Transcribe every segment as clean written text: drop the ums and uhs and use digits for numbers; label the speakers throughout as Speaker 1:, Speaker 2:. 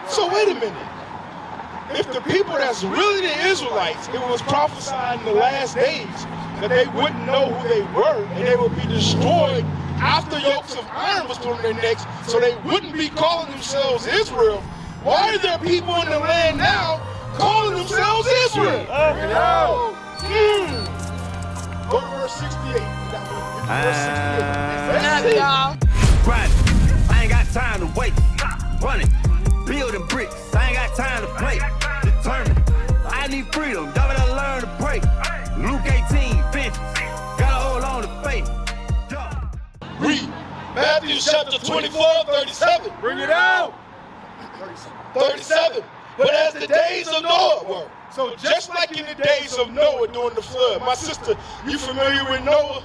Speaker 1: So wait a minute. If the people that's really the Israelites, it was prophesied in the last days that they wouldn't know who they were and they would be destroyed after yokes of iron was put on their necks, so they wouldn't be calling themselves Israel. Why are there people in the land now calling themselves Israel? Go to verse 68. Verse 68.
Speaker 2: Grind. I ain't got time to wait. Running. Building bricks. I ain't got time to play. Determined. I need freedom. Double I learn to pray. Luke 18, vengeance. Gotta hold on to faith.
Speaker 1: Read Matthew chapter 24, 37.
Speaker 3: Bring it out.
Speaker 1: 37. But as the days of Noah were. So just like in the days of Noah during the flood. My sister, you familiar with Noah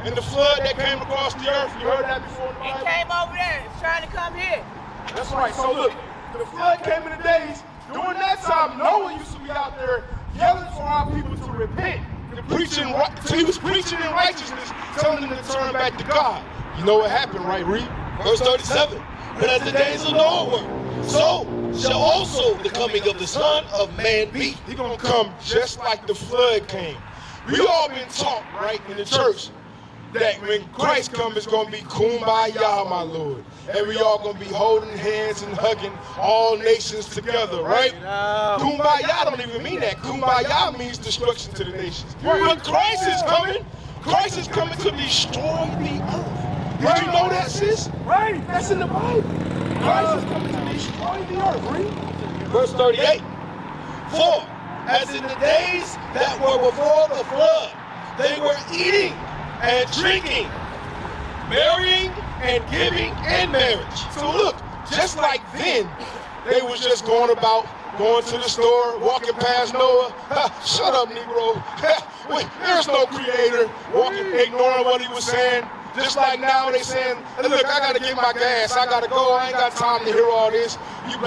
Speaker 1: and the flood that came across the earth? You heard that before in the Bible?
Speaker 4: It came over there. It's trying to come here.
Speaker 1: That's right. So look, the flood came in the days. During that time, Noah used to be out there yelling for our people to repent. He was preaching in righteousness, telling them to turn back to God. You know what happened, right, Reed? Verse 37. But as the days of Noah were, so shall also the coming of the Son of Man be. He's going to come just like the flood came. We all been taught, right, in the church, that when Christ comes, it's going to be kumbaya, my Lord. And we all going to be holding hands and hugging all nations together, right? Kumbaya don't even mean that. Kumbaya means destruction to the nations. But Christ is coming. Christ is coming to destroy the earth. Did you know that, sis?
Speaker 3: Right.
Speaker 1: That's in the Bible. Christ is coming to destroy the earth. Read. Verse 38. For as in the days that were before the flood, they were eating and drinking, marrying and giving in marriage. So look, just like then, they was just going about, going to the store, walking past Noah. Shut up, Negro. Wait, there's no creator. Walking, ignoring what he was saying. Just like now they saying, hey, look, I gotta get my gas, I gotta go, I ain't got time to hear all this. You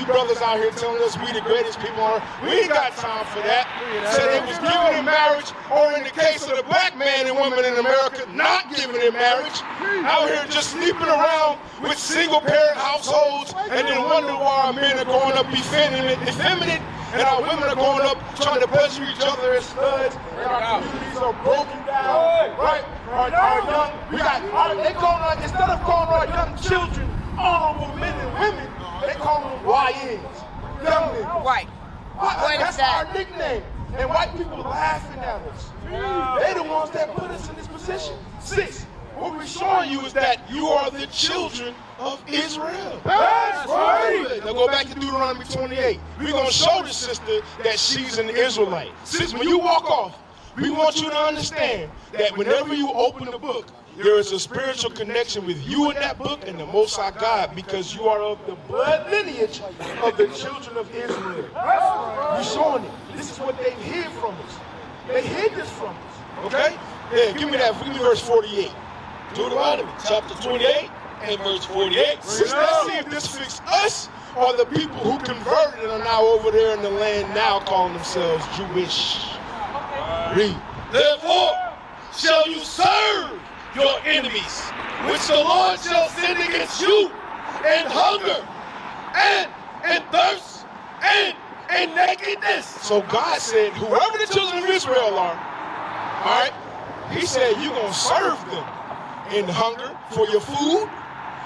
Speaker 1: brothers out here telling us we the greatest people on earth. We ain't got time for that. So they was giving in marriage, or in the case of the black man and woman in America, not giving in marriage. Out here just sleeping around with single parent households, and then wonder why our men are growing up effeminate, and our women are growing up trying to pleasure each other as studs, and our communities are broken down, right? Our young, they call them, instead of calling our young children honorable men and women, they call them YNs, young men.
Speaker 4: Right.
Speaker 1: That's our nickname. And white people laughing at us. They the ones that put us in this position. 6. What we're showing you is that you are the children of Israel. That's right. Now go back to Deuteronomy 28. We're going to show the sister that she's an Israelite. Sis, when you walk off, we want you to understand that whenever you open the book, there is a spiritual connection with you in that book and the Most High God, because you are of the blood lineage of the children of Israel. We're showing it. This is what they hid from us. They hid this from us. Okay? Yeah, give me that. Give me verse 48. Deuteronomy chapter 28 and verse 48. Let's see if this fits us or the people who converted and are now over there in the land now calling themselves Jewish. Read. Therefore shall you serve your enemies, which the Lord shall send against you, and hunger, and thirst, and nakedness. So God said, whoever the children of Israel are, all right, he said you're going to serve them in hunger for your food,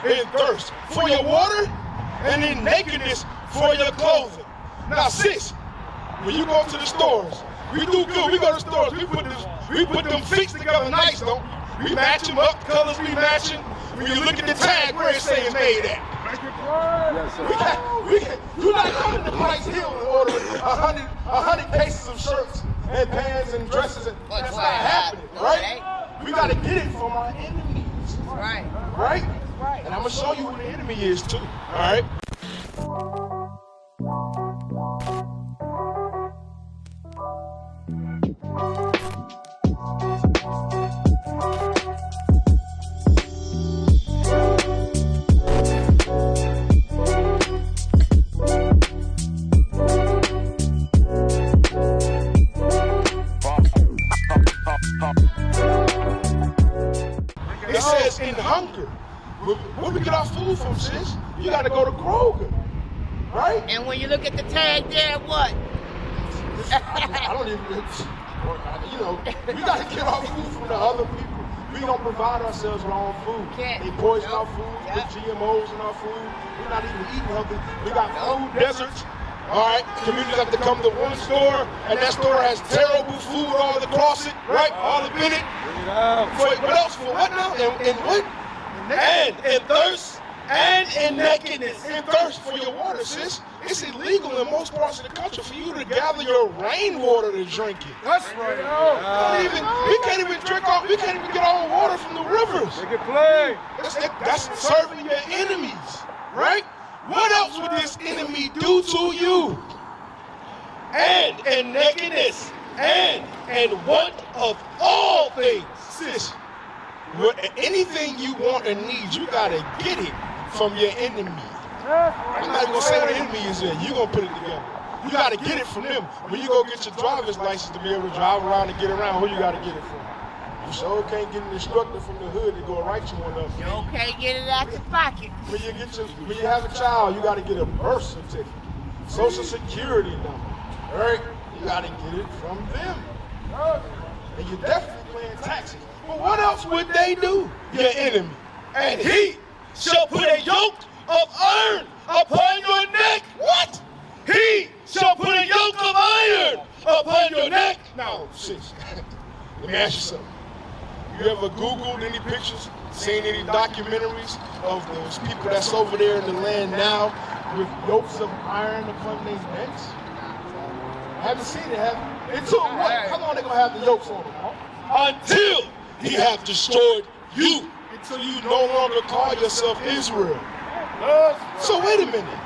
Speaker 1: in thirst for your water, and in nakedness for your clothing. Now, sis, when you go to the stores, we do good. We go to stores. We put them fixed together nice, don't we? We match them up. Colors we matching. When you look at the tag, where it says made at.
Speaker 3: Yes, sir.
Speaker 1: You're not coming to Price Hill and order 100 cases of shirts and pants and dresses. That's not happening, right? We got to get it from our enemies.
Speaker 4: Right.
Speaker 1: Right? And I'm going to show you who the enemy is too. All right? It says in hunger. Where we get our food from, sis? You got to go to Kroger. right?
Speaker 4: And when you look at the tag there, what?
Speaker 1: I don't even, you know, we got to get our food from the other people. We don't provide ourselves with our own food.
Speaker 4: Can't.
Speaker 1: They poison our food,
Speaker 4: Yep.
Speaker 1: put GMOs in our food. We're not even eating healthy. We got food deserts. All right, communities have to come to one store, and that store has terrible food all across it, right? All up in it. For what else? For what now? And what? And thirst. And in nakedness, and thirst for your water, sis. It's illegal in most parts of the country for you to gather your rainwater to drink it.
Speaker 3: That's right.
Speaker 1: We can't even drink our, we can't even get our own water from the rivers.
Speaker 3: They can play.
Speaker 1: That's serving your enemies, right? What else would this enemy do to you? And in nakedness, and want of all things, sis. Anything you want and need, you gotta get it from your enemy. I'm not even gonna say what the enemy is in. You're gonna put it together. You gotta get it from them. When you go get your driver's license to be able to drive around and get around, who you gotta get it from? You sure can't get an instructor from the hood to go write you one up.
Speaker 4: You okay, get it out your pocket.
Speaker 1: When you have a child, you gotta get a birth certificate, social security number, right? You gotta get it from them. And you're definitely paying taxes. But what else would they do? Your enemy. And he shall put a yoke of iron upon your neck. What? He shall put a yoke of iron upon your neck. Now, sis, let me ask you something. You ever Googled any pictures, seen any documentaries of those people that's over there in the land now with yokes of iron upon their necks? Haven't seen it, have you? Until what? How long they gonna have the yokes on them? Huh? Until he have destroyed you. Until you no longer call yourself Israel. So wait a minute.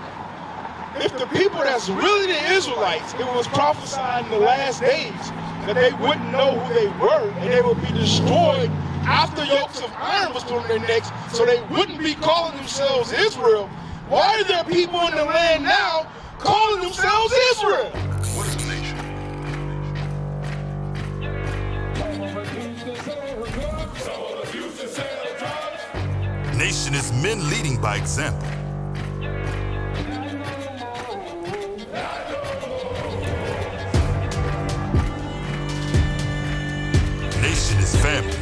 Speaker 1: If the people that's really the Israelites, it was prophesied in the last days that they wouldn't know who they were and they would be destroyed after yokes of iron was put on their necks, so they wouldn't be calling themselves Israel. Why are there people in the land now calling themselves Israel?
Speaker 5: What is a nation?
Speaker 6: Nation is men leading by example. Nation is family.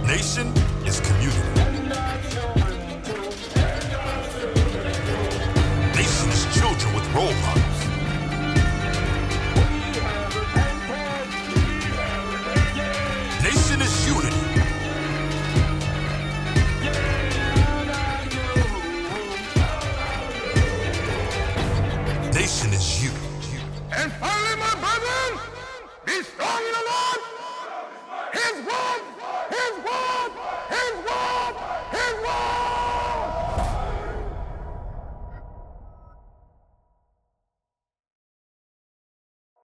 Speaker 6: Nation is community. Nation is children with role models. Nation is unity. Nation is you.
Speaker 3: And finally, my brethren, be strong in the Lord